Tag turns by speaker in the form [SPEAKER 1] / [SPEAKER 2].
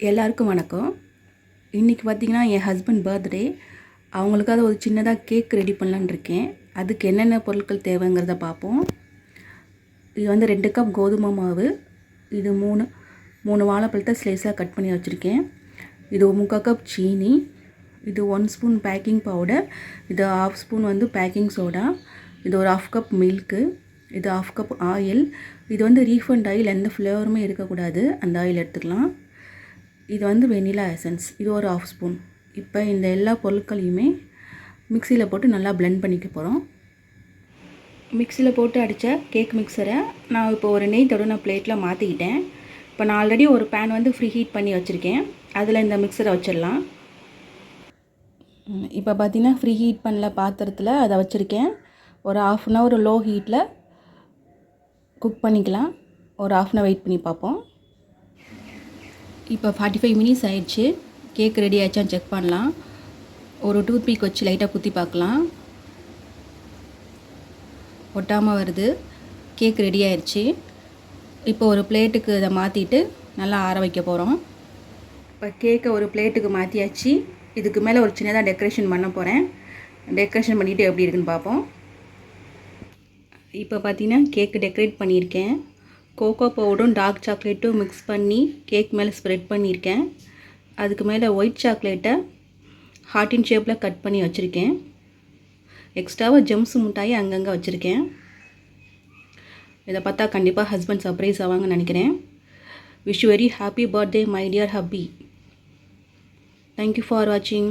[SPEAKER 1] எல்லாருக்கும் வணக்கம். இன்றைக்கி பார்த்திங்கன்னா என் ஹஸ்பண்ட் பர்த்டே. அவங்களுக்காக ஒரு சின்னதாக கேக் ரெடி பண்ணலான்னு இருக்கேன். அதுக்கு என்னென்ன பொருட்கள் தேவைங்கிறத பார்ப்போம். இது வந்து 2 கப் கோதுமை மாவு, இது 3 வாழைப்பழத்தை ஸ்லைஸாக கட் பண்ணி வச்சுருக்கேன். இது 3/4 கப் சீனி, இது 1 ஸ்பூன் பேக்கிங் பவுடர், இது 1/2 ஸ்பூன் வந்து பேக்கிங் சோடா, இது ஒரு 1/2 கப் மில்க்கு, இது 1/2 கப் ஆயில். இது வந்து ரீஃபண்ட் ஆயில், எந்த ஃப்ளேவருமே இருக்கக்கூடாது, அந்த ஆயில் எடுத்துக்கலாம். இது வந்து வெனிலா எசன்ஸ், இது ஒரு 1/2 ஸ்பூன். இப்போ இந்த எல்லா பொருட்களையுமே மிக்சியில் போட்டு நல்லா பிளெண்ட் பண்ணிக்க போகிறோம். மிக்சியில் போட்டு அடித்த கேக் மிக்சரை நான் இப்போ ஒரு நெய் தடவை பிளேட்டில் மாற்றிக்கிட்டேன். இப்போ நான் ஆல்ரெடி ஒரு பேன் வந்து ஃப்ரீ ஹீட் பண்ணி வச்சுருக்கேன். அதில் இந்த மிக்சரை வச்சிடலாம். இப்போ பார்த்திங்கன்னா ஃப்ரீ ஹீட் பண்ணல பாத்திரத்தில் அதை வச்சுருக்கேன். ஒரு 1/2 அன் ஹவர் லோ ஹீட்டில் குக் பண்ணிக்கலாம். ஒரு 1/2 அன் ஹவர் வெயிட் பண்ணி பார்ப்போம். இப்போ 45 மினிட்ஸ் ஆயிடுச்சு. கேக் ரெடி ஆகிடுச்சான்னு செக் பண்ணலாம். ஒரு டூத் பீக் வச்சு லைட்டாக குத்தி பார்க்கலாம். ஒட்டாமல் வருது. கேக் ரெடி ஆயிடுச்சு. இப்போ ஒரு பிளேட்டுக்கு இதை மாற்றிட்டு நல்லா ஆற வைக்க போகிறோம். இப்போ கேக்கை ஒரு பிளேட்டுக்கு மாற்றியாச்சு. இதுக்கு மேலே ஒரு சின்னதாக டெக்கரேஷன் பண்ண போகிறேன். டெக்கரேஷன் பண்ணிவிட்டு எப்படி இருக்குன்னு பார்ப்போம். இப்போ பார்த்தீங்கன்னா கேக்கு டெக்கரேட் பண்ணியிருக்கேன். கோகோ பவுடரும் டார்க் சாக்லேட்டும் மிக்ஸ் பண்ணி கேக் மேலே ஸ்ப்ரெட் பண்ணியிருக்கேன். அதுக்கு மேலே ஒயிட் சாக்லேட்டை ஹார்ட்டின் ஷேப்பில் கட் பண்ணி வச்சுருக்கேன். எக்ஸ்ட்ராவாக ஜெம்ஸ் மிட்டாயி அங்கங்கே வச்சுருக்கேன். இதை பார்த்தா கண்டிப்பாக ஹஸ்பண்ட் சர்ப்ரைஸ் ஆவாங்கன்னு நினைக்கிறேன். Wish you very happy birthday my dear hubby. Thank you for வாட்சிங்.